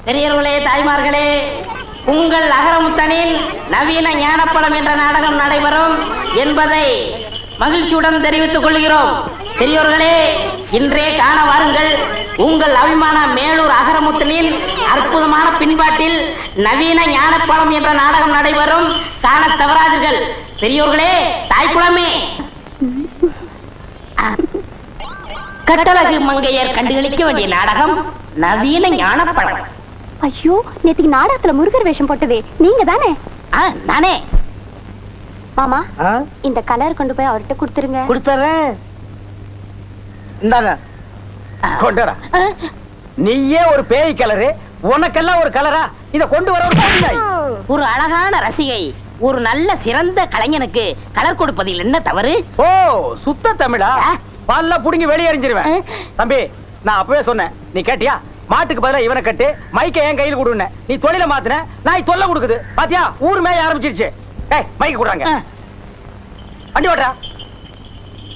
பெரியவர்களே, தாய்மார்களே, உங்கள் அகரமுத்தனில் நவீன ஞானப்பழம் என்ற நாடகம் நடைபெறும் என்பதை மகிழ்ச்சியுடன் தெரிவித்துக் கொள்கிறோம். பெரியோர்களே, இன்றே காண வாருங்கள். உங்கள் அபிமான மேலூர் அகரமுத்தனின் அற்புதமான பின்பாட்டில் நவீன ஞானப்பழம் என்ற நாடகம் நடைபெறும். காண தவறாதீர்கள். பெரியோர்களே, தாய்க்குளமே, கட்டழகு மங்கையர் கண்டுகளிக்க வேண்டிய நாடகம் நவீன ஞானப்பழம். ஐயோ, நேத்துக்கு நாடகத்துல முருகர் வேஷம் போட்டதே நீங்க தானே? நானே. மாமா, இந்த கலர் கொண்டு போய் அவர்கிட்ட கொடுத்துருங்க. கொடுத்துறேன். இந்தாங்க, கொண்டடா. நீயே ஒரு பேய் கலரு, உனக்கெல்லாம் ஒரு கலரா? இத கொண்டு வர ஒரு அழகான ரசிகை ஒரு நல்ல சிறந்த கலைஞனுக்கு கலர் கொடுப்பதில் என்ன தவறு? ஓ, சுத்த தமிழா? பல்ல புடுங்கி வெளியே எறிஞ்சிருவேன். தம்பி, நான் அப்பவே சொன்னேன், நீ கேட்டியா? மாட்டுக்கு பதிலா இவனை கட்டு, மைக்க என் கையில் கொடுன்னு. நீ தொழில மாத்தின, நாய் தொல்லை கொடுக்குது. பாத்தியா, ஊர் மேய ஆரம்பிச்சிருச்சு. ஏய், மைக்க கொடுறாங்க. வண்டி ஓட்டுறா.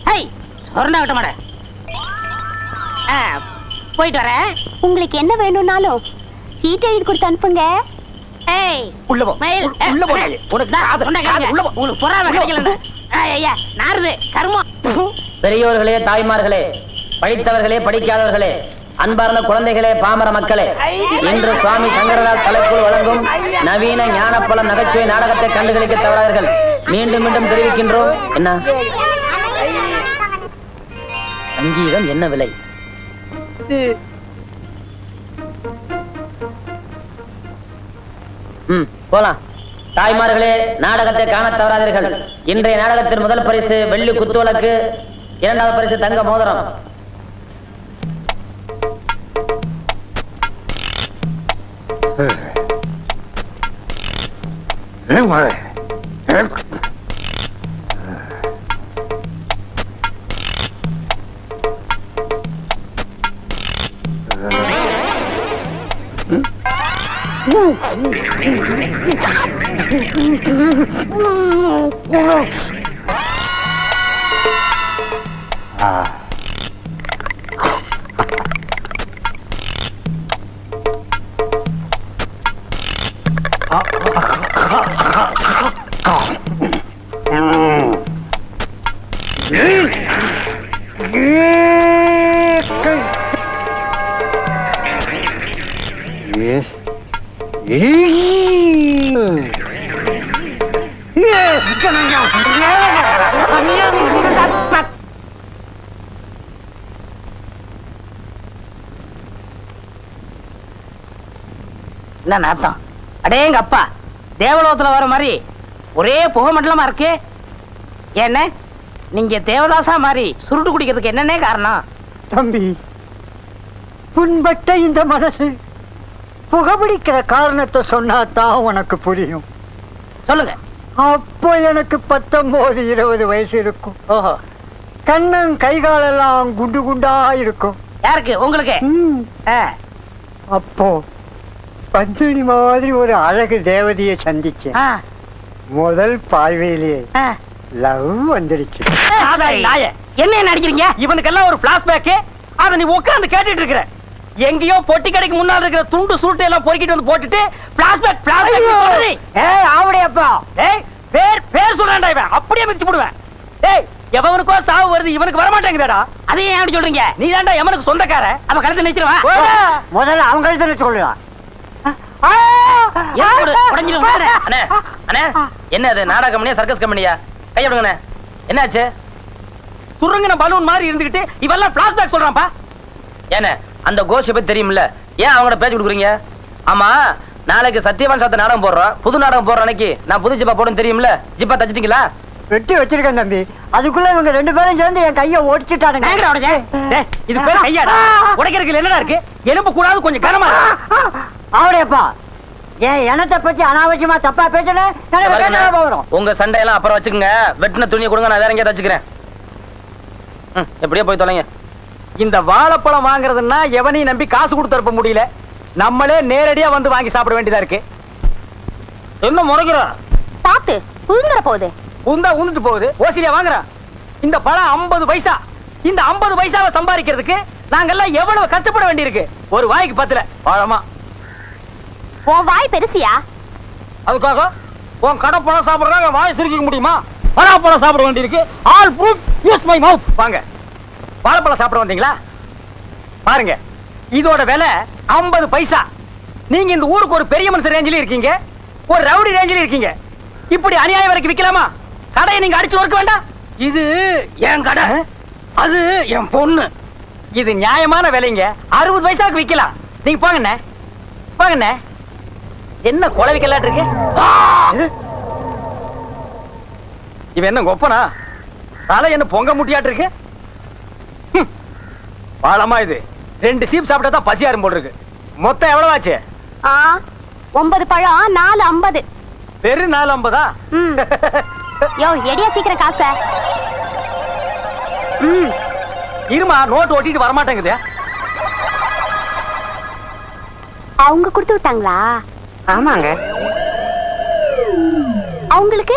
ஹேய், சொர்ணா விட்ட மாட. போயிட்டு வரேன். உங்களுக்கு என்ன வேணும்னாலும் சீட் எழுதி கொடுத்து அனுப்புங்க. ஏய், உள்ள போ. மயில், உள்ள போ. உனக்கு உள்ள போ. உங்களுக்கு பொறாம கிடைக்கல. ஐயா, நாருது கர்மம். பெரியோர்களே, தாய்மார்களே, படித்தவர்களே, படிக்காதவர்களே, அன்பார்ந்த குழந்தைகளே, பாமர மக்களே, இன்று சுவாமி சங்கரதாஸ் கலைக்குழு வழங்கும் நவீன ஞானப்பழம் நகைச்சுவை நாடகத்தை கண்டுகளிக்க தவறாதீர்கள். மீண்டும் மீண்டும் தெரிவிக்கின்றோம். என்ன சங்கீதம் என்ன விலை? போலாம். தாய்மார்களே, நாடகத்தை காண தவறாதீர்கள். இன்றைய நாடகத்தின் முதல் பரிசு வெள்ளி குத்துவிளக்கு, இரண்டாவது பரிசு தங்க மோதிரம். என்ன நாத்தம்? அடேங்க அப்பா, தேவலோகத்துல வர மாதிரி ஒரே புகை மண்டலமா இருக்கு. என்ன நீங்க தேவதாசா மாதிரி சுருட்டு குடிக்கிறதுக்கு என்னன்னே காரணம்? தம்பி, புண்பட்ட இந்த மனசு புகைப்பிடிக்கிற காரணத்தை சொன்னாதான் உனக்கு புரியும். சொல்லுங்க. அப்போ எனக்கு 19-20 வயசு இருக்கும். ஓஹோ. கண்ணன் கைகாலெல்லாம் குண்டு குண்டா இருக்கும். யாருக்கு? உங்களுக்கு? அப்போ பந்தினி மாதிரி ஒரு அழகு தேவதையை சந்திச்சேன். முதல் பார்வையிலேயே லவ் வந்துடுச்சு. என்ன நடிக்கிறீங்க? இவனுக்கெல்லாம் ஒரு பிளாஷ்பேக். அத நீ உட்கார்ந்து கேட்டுட்டு இருக்கிற. எங்கேயோ பொட்டி கடைக்கு முன்னால இருக்கிற துண்டு சுருட்டை எல்லாம் பொறுக்கிட்டு வந்து போட்டுட்டு பிளாஷ்பேக் சொல்றீ. ஏய், ஆவடியப்பா. ஏய், பேர் சொல்றான்டா இவன். அப்படியே மிதிச்சு போடுவேன். ஏய், எவனுக்கோ சாவு வருது, இவனுக்கு வர மாட்டேங்குதடா. அதே ஏன் அப்படி சொல்றீங்க? நீ தான்டா எவனுக்கு சொந்தக்கார. அவ கழுத்து நிச்சிருவா. முதல்ல அவங்க கழுத்துல சொல்லுவா. என்ன அது? நாடக கம்பெனியா, சர்க்கஸ் கம்பெனியா? கையப்படுங்க. என்னாச்சு? சுருங்கின பலூன் மாதிரி இருந்துகிட்டு இவெல்லாம் பிளாஷ்பேக் சொல்றான்ப்பா. ஏன்னா அந்த கோஷை பத்தி தெரியும்ல, ஏன் அவங்களோட பேச்சு கொடுக்குறீங்க? ஆமா, நாளைக்கு சத்தியவான் சாத்த நாடகம் போடுறோம். புது நாடகம் போடுற அன்னைக்கு நான் புது ஜிப்பா போடுன்னு தெரியும்ல. ஜிப்பா தச்சிட்டீங்களா? வெட்டி வச்சிருக்கேன் தம்பி. அதுக்குள்ள இவங்க 2 பேரும் சேர்ந்து என் கையை ஓடிச்சுட்டானுங்க. இது பேர் கையாடா? உடைக்கிறதுக்கு என்னடா இருக்கு? எலும்பு கூடாது, கொஞ்சம் கனமா. ஆவடியப்பா, ஏன் எனத்தை பத்தி அனாவசியமா தப்பா பேசுன? உங்க சண்டையெல்லாம் அப்புறம் வச்சுக்கோங்க. வெட்டின துணியை கொடுங்க, நான் வேற எங்கேயா தச்சுக்கிறேன். எப்படியே போய் தொலைங்க. இந்த வாழைப்பழம் வாங்குறதுன்னா எவனையும் நம்பி காசு கொடுத்து அனுப்ப முடியல. நம்மளே நேரடியா வந்து வாங்கி சாப்பிட வேண்டியதா இருக்கு. என்ன முறைக்கிறோம்? பாத்து உந்துற போகுது. உந்துட்டு போகுது. ஓசிலியா வாங்குறான். இந்த பழம் 50 பைசா. இந்த 50 பைசாவை சம்பாதிக்கிறதுக்கு நாங்கெல்லாம் எவ்வளவு கஷ்டப்பட வேண்டியிருக்கு. ஒரு வாய்க்கு 10 பழமா. உன் வாய் பெருசியா? அதுக்காக உன் கடை பழம் சாப்பிடுறாங்க வாய் சுருக்கிக்க முடியுமா? பழம் சாப்பிட வேண்டியிருக்கு. All proof use my mouth. வாங்க, வாழைப்பழம் சாப்பிட வந்தீங்களா? பாருங்க, இதோட விலை 50 பைசா. நீங்க இந்த ஊருக்கு ஒரு பெரிய மனுஷன் ரேஞ்சில இருக்கீங்க, ஒரு ரவுடி ரேஞ்சில இருக்கீங்க. இப்படி அநியாயம் வரைக்கும் விக்கலாமா? கடையை நீங்க அடிச்சு ஒர்க்க வேண்டாம். இது என் கடை, அது என் பொண்ணு. இது நியாயமான விலைங்க. 60 பைசாக்கு விக்கலாம். நீங்க போங்கண்ணே, போங்கண்ணே. என்ன கொலை விக்கலாட்டு இருக்கு? இவன் என்ன கொப்பனா? தலை என்ன பொங்க முட்டியாட்டு இருக்கு? பாலமா இது 2 சீப் சாப்பிட்டா தான் பசியாரும் போல் இருக்கு. மொத்தம் எவ்வளவு ஆச்சு? 9 பழம் 4.50. வெறும் 4.50. யோ எடியா சீக்கிரம் காசை. இருமா, நோட்டு ஓட்டிட்டு வரமாட்டேங்குது. அவங்க கொடுத்து விட்டாங்களா? ஆமாங்க, அவங்களுக்கு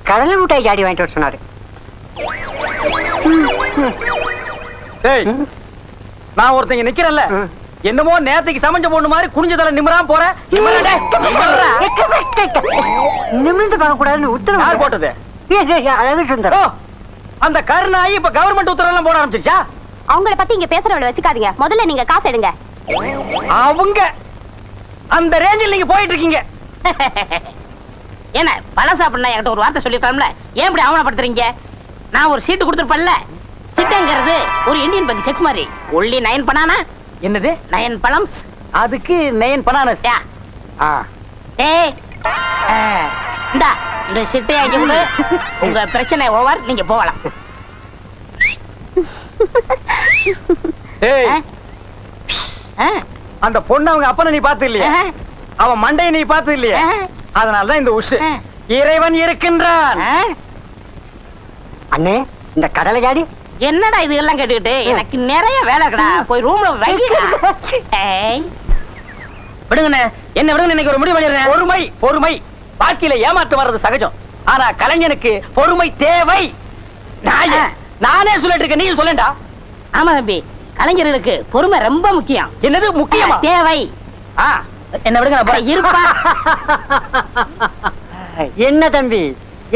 கடலை மிட்டாய் ஜாடி வாங்கிட்டு வர சொன்னாரு. டேய், நான் ஒருத்தங்க நிக்கிறேன்ல, என்னமோ நேத்துக்கு சமைஞ்ச பொண்ணு மாதிரி குனிஞ்ச தலை நிமிராம போற. நிமிர்ந்து பார்க்கக்கூடாதுன்னு உத்தரவு யார் போட்டது? அழகு சுந்தரம். அந்த கருணாயி இப்ப கவர்மெண்ட் உத்தரவு எல்லாம் போட ஆரம்பிச்சிருச்சா? அவங்கள பத்தி இங்க பேசுறவள வச்சுக்காதீங்க. முதல்ல நீங்க காசு எடுங்க. அவங்க அந்த ரேஞ்சில் நீங்க போயிட்டு இருக்கீங்க. என்ன பழம் சாப்பிடணும் என்கிட்ட ஒரு வார்த்தை சொல்லிருக்கலாம்ல? ஏன் இப்படி அவமானப்படுத்துறீங்க? நான் ஒரு சீட்டு கொடுத்துருப்பேன்ல. சிட்டங்கிறது ஒரு இந்தியன் பேங்க் செக் மாதிரி. Only 9 banana. என்னது 9 பழம்ஸ்? அதுக்கு 9 பனானஸ். ஏய், இந்தா இந்த சிட்டை அங்கே கொடு. உங்க பிரச்சனை ஓவர், நீங்க போகலாம். ஏய், அந்த பொண்ணு அவங்க அப்பனை நீ பார்த்து இல்லையா? அவன் மண்டையை நீ பார்த்து இல்லையா? அதனாலதான் இந்த உஷு. இறைவன் இருக்கின்றான். அண்ணே, இந்த கடலை ஜாடி என்னடா இது எல்லாம் கேட்டுக்கிட்டு? எனக்கு நிறைய வேலை இருக்குடா. போய் ரூம்ல வைங்கடா. விடுங்கண்ணே, என்ன விடுங்க. இன்னைக்கு ஒரு முடிவு பண்ணிடுறேன். பொறுமை, பொறுமை. வாழ்க்கையில ஏமாற்று வர்றது சகஜம். ஆனா கலைஞனுக்கு பொறுமை தேவை. நானே சொல்லிட்டு இருக்கேன், நீ சொல்லேன்டா. ஆமா தம்பி, கலைஞர்களுக்கு பொறுமை ரொம்ப முக்கியம். என்னது முக்கியமா? தேவை. என்ன விடுங்க, நான் போறேன். இருப்பா. என்ன தம்பி,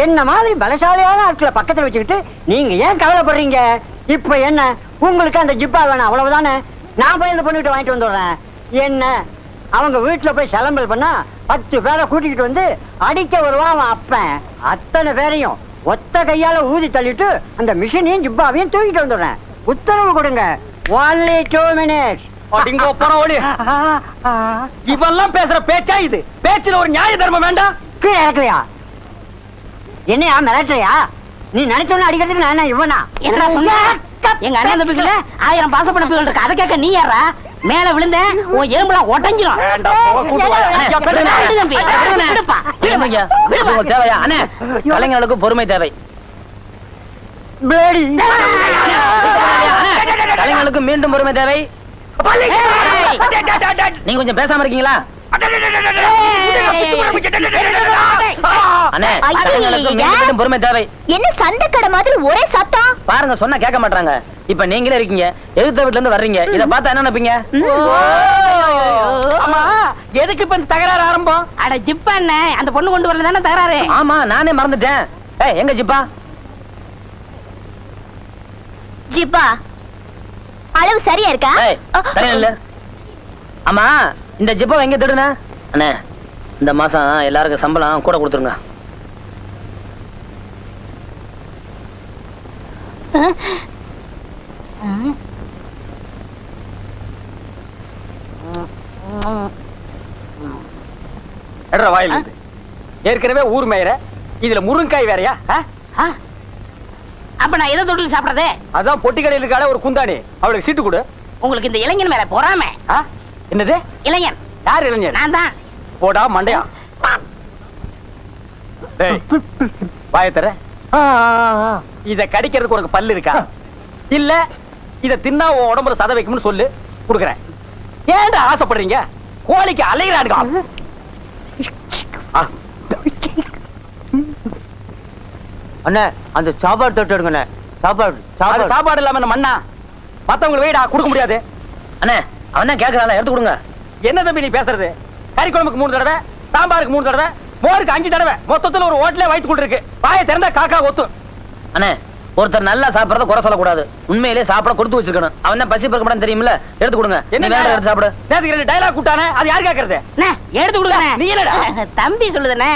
என்ன மாதிரி பலசாலியான ஆட்களை பக்கத்துல வச்சுக்கிட்டு நீங்க ஏன் கவலைப்படுறீங்க? இப்ப என்ன உங்களுக்கு அந்த ஜிப்பா வேணும், அவ்வளவுதானே? நான் போய் இந்த பொண்ணுகிட்ட வாங்கிட்டு வந்துடுறேன். என்ன அவங்க வீட்டுல போய் சலம்பல் பண்ணா 10 பேரை கூட்டிக்கிட்டு வந்து அடிக்க வருவான் அவன் அப்பன். அத்தனை பேரையும் ஒத்த கையால ஊதி தள்ளிட்டு அந்த மிஷினையும் ஜிப்பாவையும் தூக்கிட்டு வந்துடுறேன். உத்தரவு கொடுங்க. only 2 minutes. அடிங்கோ போற ஓடி. இவெல்லாம் பேசுற பேச்சா இது? பேச்சுல ஒரு நியாய தர்மம் வேண்டாம்? கீழே இறக்கலையா? என்னையா மிரட்டுறியா? நீ நினைச்சோன்னு அடிக்கிறதுக்கு நான் என்ன இவனா? என்னடா சொன்ன? எங்க அண்ணன் தம்பிக்குள்ள 1000 பாசப்பட பிள்ளைகள் இருக்கு. அதை கேட்க நீ யாரா? மேல விழுந்த உன் எலும்புலாம் உடைஞ்சிரும். தேவையா அண்ணே? கலைஞர்களுக்கு பொறுமை தேவை. கலைஞர்களுக்கு மீண்டும் பொறுமை தேவை. நீங்க கொஞ்சம் பேசாம இருக்கீங்களா? பொறுமை தேவை. என்ன சண்டைக்கடை மாதிரி ஒரே சத்தம்? பாருங்க, சொன்னா கேட்க மாட்டாங்க. இப்ப நீங்களே இருக்கீங்க, எதிர்த்த வீட்டுல இருந்து வர்றீங்க. இத பார்த்தா என்ன நினைப்பீங்க? ஆமா, எதுக்கு இப்ப இந்த தகராறு ஆரம்பம்? அட ஜிப்பா என்ன, அந்த பொண்ணு கொண்டு வரல தானே தகராறு? ஆமா, நானே மறந்துட்டேன். ஏய், எங்க ஜிப்பா? ஜிப்பா அளவு சரியா இருக்கா? ஏய், சரியா இல்ல. ஆமா, இந்த ஜிப்பா எங்க தேடுன? அண்ணே, இந்த மாசம் எல்லாருக்கும் சம்பளம் கூட கொடுத்துருங்க. எட்ரா வாயில் இருந்து. ஏற்கனவே ஊர் மேயற, இதுல முருங்காய் வேறயா? அப்ப நான் எதை தொட்டு சாப்பிடறதே? அதான் பொட்டி கடையில் இருக்காளே ஒரு குந்தாணி, அவளுக்கு சீட்டு கொடு. உங்களுக்கு இந்த இளைஞன் மேல பொறாம. என்னது இளைஞன்? யார் இளைஞர்? நான் தான். போடா மண்டையா. டேய், வாயை தர. இத கடிக்கிறதுக்கு உனக்கு பல்லு இருக்கா? இல்ல இத தின்னா உன் உடம்புல சத வைக்கும்னு சொல்லு, குடுக்குறேன். ஏன்டா ஆசைப்படுறீங்க? கோழிக்கு அலைகிறாடுங்க. அண்ணே, அந்த சாப்பாடு தொட்டு எடுங்கண்ணே. சாப்பாடு இல்லாம இந்த மண்ணா மத்தவங்களுக்கு வெயிடா கொடுக்க முடியாது. அண்ணே, அவன் தான் கேட்கறான், எடுத்து கொடுங்க. என்ன தம்பி நீ பேசுறது? கறி குழம்புக்கு 3 தடவை, சாம்பாருக்கு 3 தடவை, மோருக்கு 5 தடவை, மொத்தத்துல ஒரு ஹோட்டலே வயித்துக்குள்ள இருக்கு. வாயை திறந்தா காக்கா ஒத்தும். அண்ணே, ஒருத்தர் நல்லா சாப்பிடறத குறை சொல்லக்கூடாது. உண்மையிலே சாப்பிட கொடுத்து வச்சிருக்கணும். அவன் தான் பசி பறக்க மாட்டான்னு தெரியுமில்ல? எடுத்து கொடுங்க. என்ன வேற எடுத்து சாப்பிடு. நேத்துக்கு 2 டயலாக் கூட்டானே, அது யார் கேக்குறது? அண்ணே, எடுத்து கொடுங்க. நீ என்னடா? தம்பி சொல்லுதுண்ணே.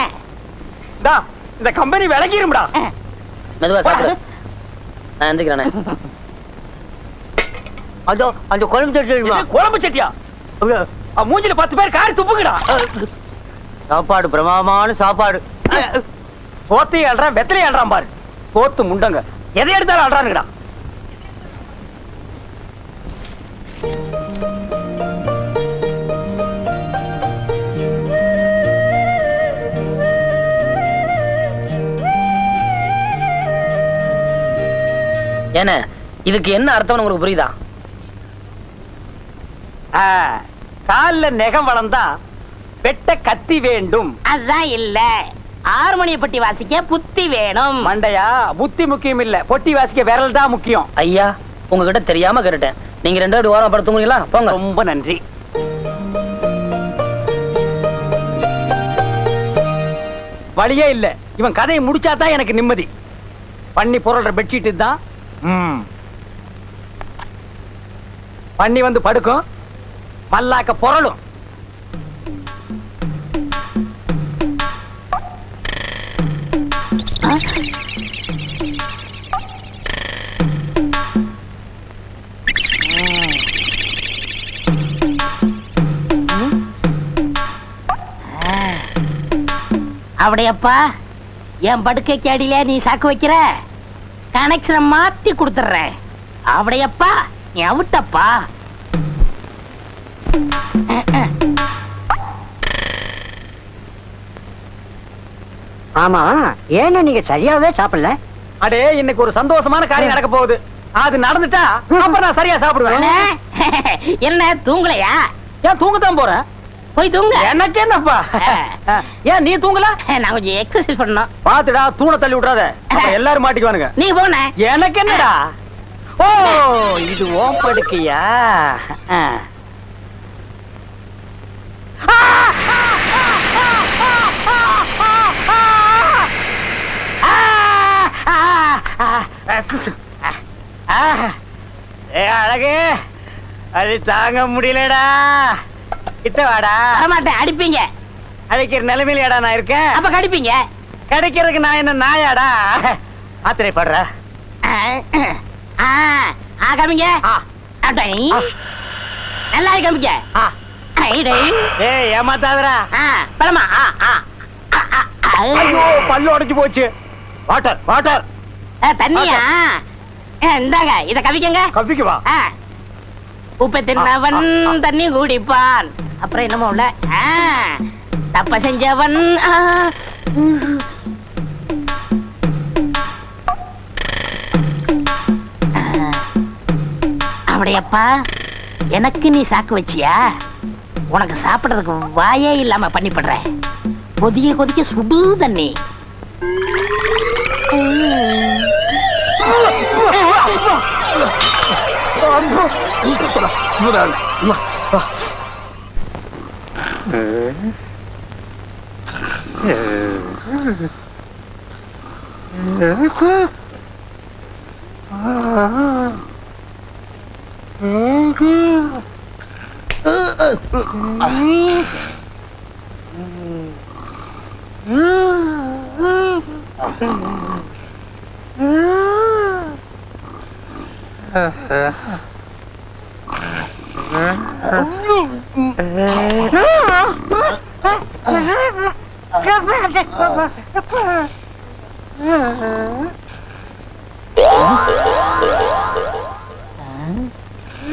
டா, இந்த கம்பெனி விலகிரும்டா. மெதுவா சாப்பிடு. நான் எந்திரிக்கிறேனே. அதோ அந்த குழம்பு சட்டி இது குழம்பு சட்டியா? மூஞ்சில 10 பேர் காரி துப்புங்கடா. சாப்பாடு பிரமாதமான சாப்பாடு. போத்தையும் அல்றான், வெத்தலையும் அல்றான் பாரு. போத்து முண்டங்க எதை எடுத்தாலும் அல்றானுங்கடா. ஏன்னா இதுக்கு என்ன அர்த்தம்னு உங்களுக்கு புரியுதா? கால்ல நெகம் வளர்ந்தா வெட்ட கத்தி வேண்டும். அதான் இல்ல, ஹார்மோனிய பட்டி வாசிக்க புத்தி வேணும். மண்டையா, புத்தி முக்கியம் இல்ல, பொட்டி வாசிக்க விரல் தான் முக்கியம். ஐயா, உங்ககிட்ட தெரியாம கேட்டுட்டேன். நீங்க 2 பேரும் ஓரம் படுத்துங்களா? போங்க. ரொம்ப நன்றி. வழியே இல்ல, இவன் கதையை முடிச்சாதான் எனக்கு நிம்மதி. பண்ணி பொருள்ற பெட்ஷீட் தான். பண்ணி வந்து படுக்கும், மல்லாக்க பொருளும். அப்படியப்பா, என் படுக்கைக்கு அடியில நீ சாக்கு வைக்கிற, கனெக்ஷனை மாத்தி கொடுத்துறேன். அப்படியப்பா, நீ அவுட்டப்பா. ஆமா, ஏன்னா நீங்க சரியாவே சாப்பிடல? அடே, இன்னைக்கு ஒரு சந்தோஷமான காரியம் நடக்க போகுது. அது நடந்துட்டா அப்புறம் நான் சரியா சாப்பிடுவேன். என்ன தூங்கலையா? ஏன் தூங்கத்தான் போறேன். போய் தூங்க. எனக்கு என்னப்பா? ஏன் நீ தூங்கல? நான் கொஞ்சம் எக்ஸசைஸ் பண்ணணும். பாத்துடா, தூண தள்ளி விட்டுறாத, எல்லாரும் மாட்டிக்குவானுங்க. நீ போன. எனக்கு என்னடா? ஓ, இது ஓம் படுக்கையா? அழகு, அது தாங்க முடியலடா. கிட்ட வாடா. வரமாட்டேன், அடிப்பீங்க. அடிக்கிற நிலைமையிலடா நான் இருக்கேன். அப்ப கடிப்பீங்க. கிடைக்கிறதுக்கு நான் என்ன நாயாடா? ஆத்திரைப்படுற. காமிங்க. நல்லா காமிக்க. ஏய், ஏமாத்தாதடா. பழமா. ஐயோ, பல்லு உடைஞ்சு போச்சு. Water water. தண்ணியா? இந்தாங்க, இத கவிக்கங்க. கவிக்கு வா. உப்பை தின்னவன் தண்ணி குடிப்பான். அப்புறம் என்னமோ உள்ள, தப்ப செஞ்சவன். அப்படியப்பா, எனக்கு நீ சாக்கு வச்சியா? உனக்கு சாப்பிடுறதுக்கு வாயே இல்லாம பண்ணிப்படுற. கொதிக்க கொதிக்க சுடு தண்ணி.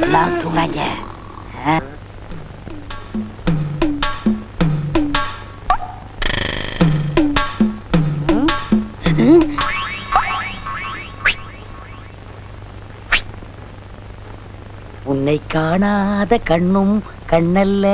எல்லாரும் தூங்குறாங்க. உன்னை காணாத கண்ணும் கண்ணல்ல.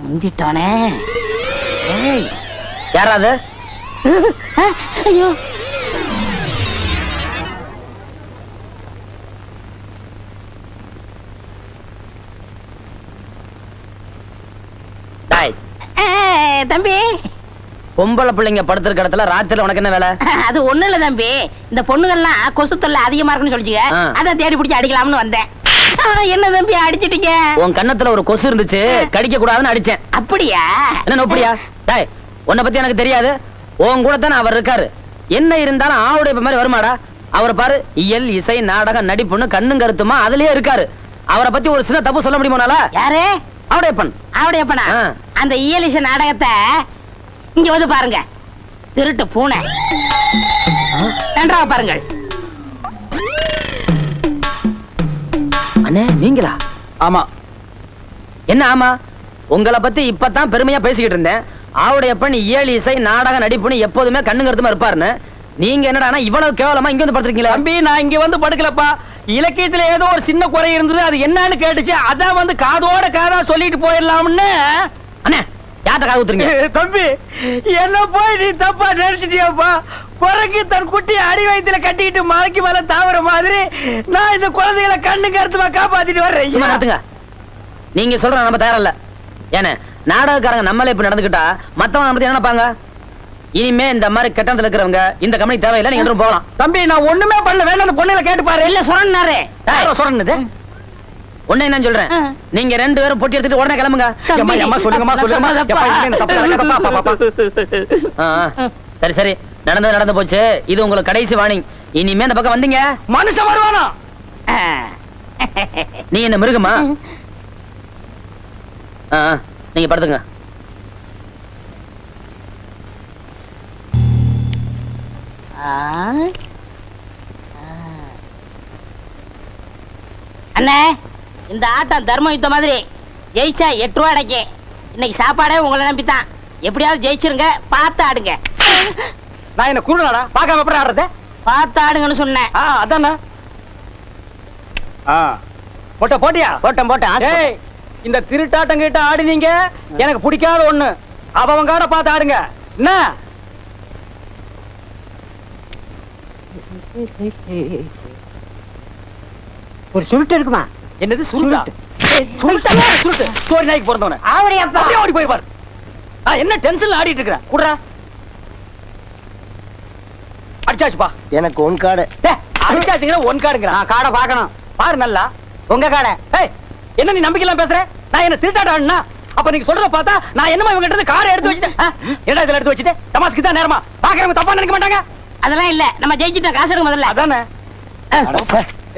முந்திட்டானே. யாராவது ஐயோ டாய் தம்பி பொம்பளை பிள்ளைங்க படுத்திருக்க இடத்துல ராத்திரில உனக்கு என்ன வேலை? அது ஒண்ணு இல்ல தம்பி, இந்த பொண்ணுகள்லாம் கொசு தொல்லை அதிகமா இருக்குன்னு சொல்லிச்சுங்க, அதான் தேடி பிடிச்சி அடிக்கலாம்னு வந்தேன். என்ன தம்பி அடிச்சிட்டீங்க? உன் கன்னத்துல ஒரு கொசு இருந்துச்சு, கடிக்க கூடாதுன்னு அடிச்சேன். அப்படியா? என்ன நோப்படியா? டாய் உன்னை பத்தி எனக்கு தெரியாது, உன் கூட தானே அவர் இருக்காரு. என்ன இருந்தாலும் ஆவுடைய மாதிரி வருமாடா? அவரை பாரு, இயல் இசை நாடகம் நடிப்புன்னு கண்ணும் கருத்துமா அதுலயே இருக்காரு. அவரை பத்தி ஒரு சின்ன தப்பு சொல்ல முடியுமானால? யாரு? ஆவுடையப்பன். ஆவுடையப்பனா? அந்த இயலிச நாடகத்தை இங்க வந்து பாருங்க. திருட்டு பூனை நன்றாக பாருங்கள். அண்ணே நீங்களா? ஆமா. என்ன ஆமா? உங்களை பத்தி இப்பதான் பெருமையா பேசிக்கிட்டு இருந்தேன். ஆவுடையப்பன் இயல் இசை நாடக நடிப்புன்னு எப்போதுமே கண்ணு கருத்துமா இருப்பாருன்னு. நீங்க என்னடா இவ்வளவு கேவலமா இங்க வந்து படுத்துருக்கீங்களா? தம்பி நான் இங்க வந்து படுக்கலப்பா, இலக்கியத்துல ஏதோ ஒரு சின்ன குறை இருந்தது, அது என்னன்னு கேட்டுச்சு, அதான் வந்து காதோட காதா சொல்லிட்டு போயிடலாம்னு. அண்ணே யார்ட்ட காது ஊத்துறீங்க? தம்பி என்ன போய் நீ தப்பா நினைச்சிட்டியாப்பா? குரங்கு தன் குட்டி அடி வயித்துல கட்டிக்கிட்டு மலைக்கு மேல தாவற மாதிரி நான் இந்த குழந்தைகளை கண்ணு கருத்துமா காப்பாத்திட்டு வர்றேன். நீங்க சொல்ற நம்ம தயாரில்ல. ஏன்னா நாடகக்காரங்க நம்மளே இப்ப நடந்துக்கிட்டா மத்தவங்க நம்ம என்ன நினைப்பாங்க? இனிமே இந்த மாதிரி கட்டணத்துல இருக்கிறவங்க இந்த கம்பெனி தேவையில்லை, நீங்க போகலாம். தம்பி நான் ஒண்ணுமே பண்ணல, வேணும் அந்த பொண்ணுல கேட்டு பாரு. இல்ல சொன்னாரு. சொன்னது ஒண்ணு என்ன சொல்றேன், நீங்க ரெண்டு பேரும் பொட்டி எடுத்துட்டு உடனே கிளம்புங்க. சரி சரி, நடந்து நடந்து போச்சு. இது உங்களுக்கு கடைசி வார்னிங். இனிமே இந்த பக்கம் வந்தீங்க மனுஷன் வருவானா? நீ என்ன மிருகமா? நீங்க படுத்துங்க. அண்ணே இந்த ஆட்டம் தர்ம யுத்த மாதிரி, ஜெயிச்சா 8 ரூபா அடைக்கு. இன்னைக்கு சாப்பாடே உங்களை நம்பித்தான், எப்படியாவது ஜெயிச்சிருங்க, பார்த்து ஆடுங்க. நான் என்ன குருடாடா, பார்க்காம எப்படி ஆடுறத? பார்த்து ஆடுங்கன்னு சொன்னேன். அதானே. போட்டியா? போட்டேன். இந்த திருட்டாட்டம் கிட்ட ஆடினீங்க, எனக்கு பிடிக்காத ஒண்ணு. அவங்க காட பார்த்து ஆடுங்க. என்ன ஒரு சுருட்டு இருக்குமா? என்னது சுருட்டா? சுருட்டு சோரி நாய்க்கு பிறந்தவன ஓடி போயிருப்பாரு. என்ன டென்ஷன்ல ஆடிட்டு இருக்கிற? குடுறா. அடிச்சாச்சுப்பா. எனக்கு ஒன் கார்டு. அடிச்சாச்சுங்கிற ஒன் கார்டுங்கிற. நான் காடை பார்க்கணும். பாரு நல்லா உங்க காடை. என்ன நீ நம்பிக்கலாம் பேசுற? நான் என்ன திருட்டாட்ட ஆடுனா? அப்ப நீங்க சொல்றத பார்த்தா நான் என்னமா இவங்க கிட்ட காரை எடுத்து வச்சிட்டேன். என்ன இதெல்லாம் எடுத்து வச்சிட்டு தமாஸ்க்கு தான் நேரமா? பாக்குறவங்க தப்பா நினைக்க மாட்டாங்க. அதெல்லாம் இல்ல, நம்ம ஜெயிச்சிட்டோம், காசு எடுக்க முதல்ல. அதானே.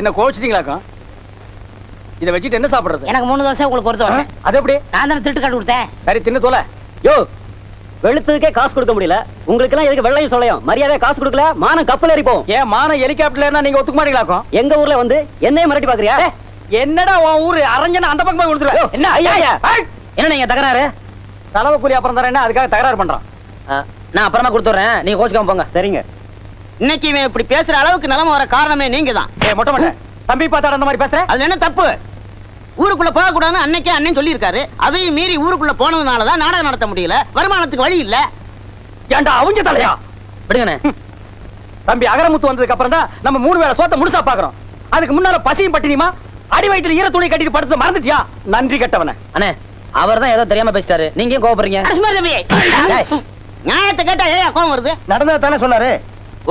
என்ன கோச்சிட்டீங்களாக்கும்? இத வச்சிட்டு என்ன சாப்பிடுறது? எனக்கு 3 தோசை, உங்களுக்கு 1 தோசை. அது எப்படி? நான் தானே திருட்டு காட்டு கொடுத்தேன். சரி தின்னு தோல. யோ வெளுத்ததுக்கே காசு கொடுக்க முடியல, உங்களுக்கு எல்லாம் எதுக்கு வெள்ளையும் சொல்லையும்? மரியாதை காசு கொடுக்கல மானம் கப்பல் ஏறிப்போம். ஏன் மானம் ஹெலிகாப்டர்ல நீங்க ஒத்துக்க மாட்டீங்களாக்கும்? எங்க ஊர்ல வந்து என்னைய மிரட்டி பாக்குறியா? என்னடா உன் ஊரு அரஞ்சனா அந்த பக்கம் போய் கொடுத்துருவேன். என்ன ஐயா என்ன நீங்க தகராறு? தலைவ கூலி அப்புறம் தரேன், அதுக்காக தகராறு பண்றான். நான் அப்புறமா கொடுத்துறேன், நீங்க கோச்சுக்காம போங்க. சரிங்க. இன்னைக்கு இவன் இப்படி பேசுற அளவுக்கு நிலைமை வர காரணமே நீங்க தான். மொட்டை மொட்டை தம்பி பார்த்தாட அந்த மாதிரி பேசுற? அதுல என்ன தப்பு? ஊருக்குள்ள போக கூடாதுன்னு அன்னைக்கே அண்ணன் சொல்லி இருக்காரு. அதையும் மீறி ஊருக்குள்ள போனதுனாலதான் நாடகம் நடத்த முடியல, வருமானத்துக்கு வழி இல்ல. ஏண்டா அவுஞ்ச தலையா? விடுங்கண்ணே. தம்பி அகரமுத்து வந்ததுக்கு அப்புறம் தான் நம்ம 3 வேளை சோத்த முழுசா பாக்குறோம். அதுக்கு முன்னால பசியும் பட்டினியுமா அடி வயித்துல ஈர துணி கட்டிட்டு படுத்து மறந்துட்டியா? நன்றி கெட்டவனே. அண்ணே அவர் தான் ஏதோ தெரியாம பேசிட்டாரு, நீங்க ஏன் கோவப்படுறீங்க? நியாயத்தை கேட்டா ஏன் கோவம் வருது? நடந்தது தானே சொன்னாரு.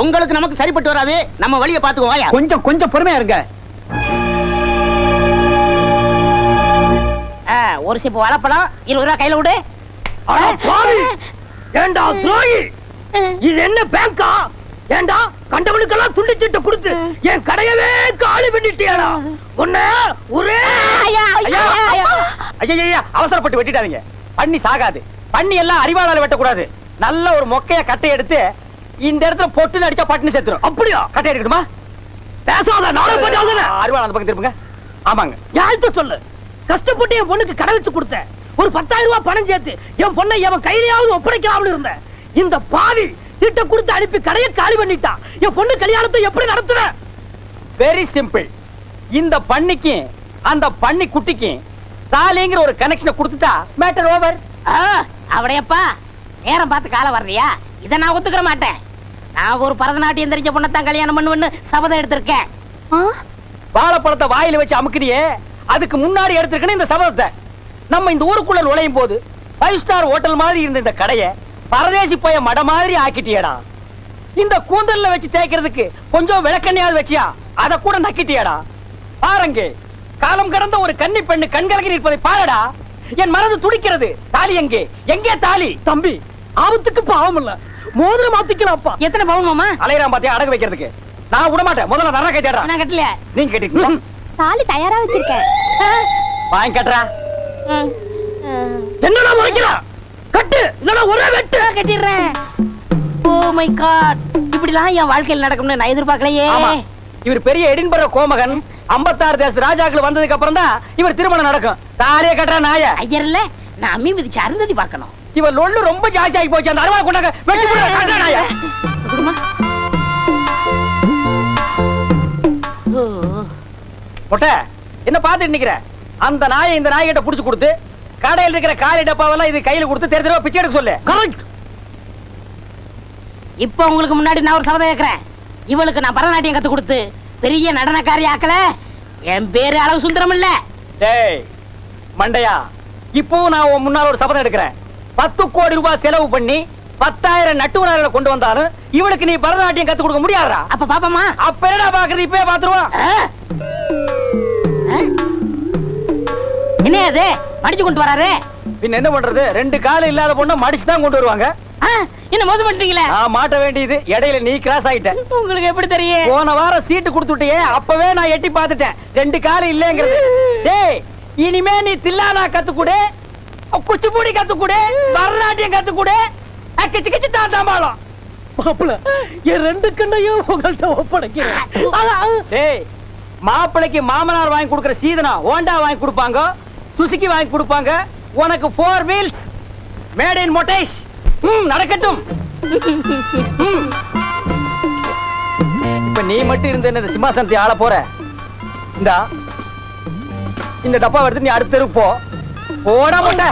உங்களுக்கு நமக்கு சரிப்பட்டு வராது, நம்ம வழியை பாத்துக்குவோம். கொஞ்சம் பொறுமையா இருங்க. ஒரு சிப்பு வாழைப்பழம் 20 ரூபா கையில விடு. ஏண்டா துரோகி, இது என்ன பேங்கா? ஏண்டா கண்டவனுக்கெல்லாம் துண்டிச்சிட்டு கொடுத்து என் கடையவே காலி பண்ணிட்டியாடா? ஒண்ணு ஒரே அவசரப்பட்டு வெட்டிட்டாதீங்க. பண்ணி சாகாது. பண்ணி எல்லாம் அறிவாளால வெட்டக்கூடாது. நல்ல ஒரு மொக்கைய கட்டை எடுத்து இந்த இடத்துல பொட்டுன்னு அடிச்சா பட்டுன்னு செத்துரும். அப்படியா? கட்டை எடுக்கணுமா? பேசாத நாடகம் பண்ணாத. அறிவாள அந்த பக்கம் திருப்புங்க. ஆமாங்க. யார்கிட்ட சொல்லு? கஷ்டப்பட்டு என் பொண்ணுக்கு கடை வச்சு கொடுத்தேன். ஒரு 10,000 ரூபாய் பணம் சேர்த்து என் பொண்ணை எவன் கையிலாவது ஒப்படைக்கலாம்னு இருந்தேன். இந்த பாவி சீட்டை கொடுத்து அனுப்பி கடையை காலி பண்ணிட்டான். என் பொண்ணு கல்யாணத்தை எப்படி நடத்துவேன்? Very simple. இந்த பண்ணிக்கு அந்த பண்ணி குட்டிக்கு தாலிங்கிற ஒரு கனெக்ஷனை கொடுத்துட்டா மேட்டர் ஓவர். அவடையப்பா நேரம் பார்த்து காலம் வர்றியா? இதை நான் ஒத்துக்கிற மாட்டேன். நான் ஒரு பரதநாட்டியம் தெரிஞ்ச பொண்ணத்தான் கல்யாணம் பண்ணுவேன்னு சபதம் எடுத்திருக்கேன். வாழைப்பழத்தை வாயில வச்சு அமுக்குனியே, அதுக்கு முன்னாடி எடுத்திருக்கணும் இந்த சபதத்தை. நம்ம இந்த ஊருக்குள்ள நுழையும் போது 5 ஸ்டார் ஹோட்டல் மாதிரி இருந்த இந்த கடையை பரதேசி போய மட மாதிரி ஆக்கிட்டியடா. இந்த கூந்தல்ல வச்சு தேய்க்கிறதுக்கு கொஞ்சம் விளக்கண்ணையாவது வச்சியா, அதை கூட நக்கிட்டியடா. பாருங்க, காலம் கடந்த ஒரு கன்னி பெண்ணு கண்கலங்கி நிற்பதை பாருடா. என் மனது துடிக்கிறது. தாலி எங்கே? எங்கே தாலி? தம்பி, ஆபத்துக்கு பாவம் இல்ல, மோதிரம் மாத்திக்கலாம்ப்பா. எத்தனை பவுன் மாமா? அலையறான் பாத்தியா அடகு வைக்கிறதுக்கு. நான் விட மாட்டேன். முதல்ல நரக தேடுறா. நான் கட்டல. நீங்க கேட்டீங்களா? தாலி தயாரா வச்சிருக்கேன். வாங்கி கட்டுறா. என்னடா முறைக்கிறா? கட்டு, இல்லனா ஒரே வெட்டு. கட்டிடுறேன். ஓ மை காட், இப்படிலாம் என் வாழ்க்கையில் நடக்கும்னு நான் எதிர்பார்க்கலையே. ஆமா, இவர் பெரிய எடின்பர்க கோமகன் 56 தேச ராஜாக்கள் வந்ததுக்கு அப்புறம் தான் இவர் திருமணம் நடக்கும். தாலியை கட்டுற நாய. ஐயர் இல்ல, நான் அம்மி மிதிச்சு அருந்ததி பார்க்கணும். இவர் லொள்ளு ரொம்ப ஜாஸ்தி ஆகி போச்சு. அந்த அருவாளை கொண்டாங்க, வெட்டி போடுற கட்டுற நாய. குடுமா. மொட்டை என்ன பாத்துட்டு நிக்கிற? அந்த நாயை இந்த நாய்கிட்ட புடிச்சு கொடுத்து கடையில் இருக்கிற காலி டப்பாவெல்லாம் இது கையில கொடுத்து தெரு தெருவா பிச்சை எடுக்க சொல்லு. கரெக்ட். இப்ப உங்களுக்கு முன்னாடி நான் ஒரு சபதம் கேட்கிறேன். இவளுக்கு நான் பரதநாட்டியம் கத்து கொடுத்து பெரிய நடனக்காரி ஆக்கல. என் பேரு அளவு சுந்தரம் இல்ல. டேய் மண்டையா, இப்பவும் நான் உன் முன்னால ஒரு சபதம் எடுக்கிறேன். 10 கோடி ரூபாய் செலவு பண்ணி 10,000 நட்டுவனர்களை கொண்டு வந்தாலும் இவளுக்கு நீ பரதநாட்டியம் கத்து கொடுக்க முடியாதா? அப்ப பாப்பமா. அப்ப என்னடா பாக்குறது? இப்பவே பாத்துருவோம். என்ன அது மடிச்சு கொண்டு வராரு? பின்ன என்ன பண்றது? 2 கால் இல்லாத பொண்ணை மடிச்சு தான் கொண்டு வருவாங்க. என்ன மோசம் பண்ணிட்டீங்களே? நான் மாட்ட வேண்டியது இடையில நீ கிராஸ் ஆயிட்ட. உங்களுக்கு எப்படி தெரியும்? போன வாரம் சீட்டு கொடுத்துட்டியே, அப்பவே நான் எட்டி பார்த்துட்டேன் 2 கால் இல்லங்கிறது. டேய், இனிமே நீ தில்லானா கத்துக்குடு, குச்சிப்புடி கத்துக்குடு, பரதநாட்டியம் கத்துக்குடு, கிச்சு கிச்சு தாத்தாம்பாளம். மாப்பிள்ள, என் 2 கண்ணையும் உங்கள்ட்ட ஒப்படைக்கிறேன். டேய், மாப்பிளைக்கு மாமனார் வாங்கி கொடுக்கிற சீதனா ஹோண்டா வாங்கி கொடுப்பாங்க, சுசுகி வாங்கி கொடுப்பாங்க. உனக்கு 4 வீல்ஸ் மேட் இன் மொட்டேஷ். நடக்கட்டும். இப்ப நீ மட்டும் இருந்த இந்த சிம்மாசனத்தை ஆள போற. இந்த டப்பா எடுத்து நீ அடுத்த தெருக்கு போ. போடா மொட்டை.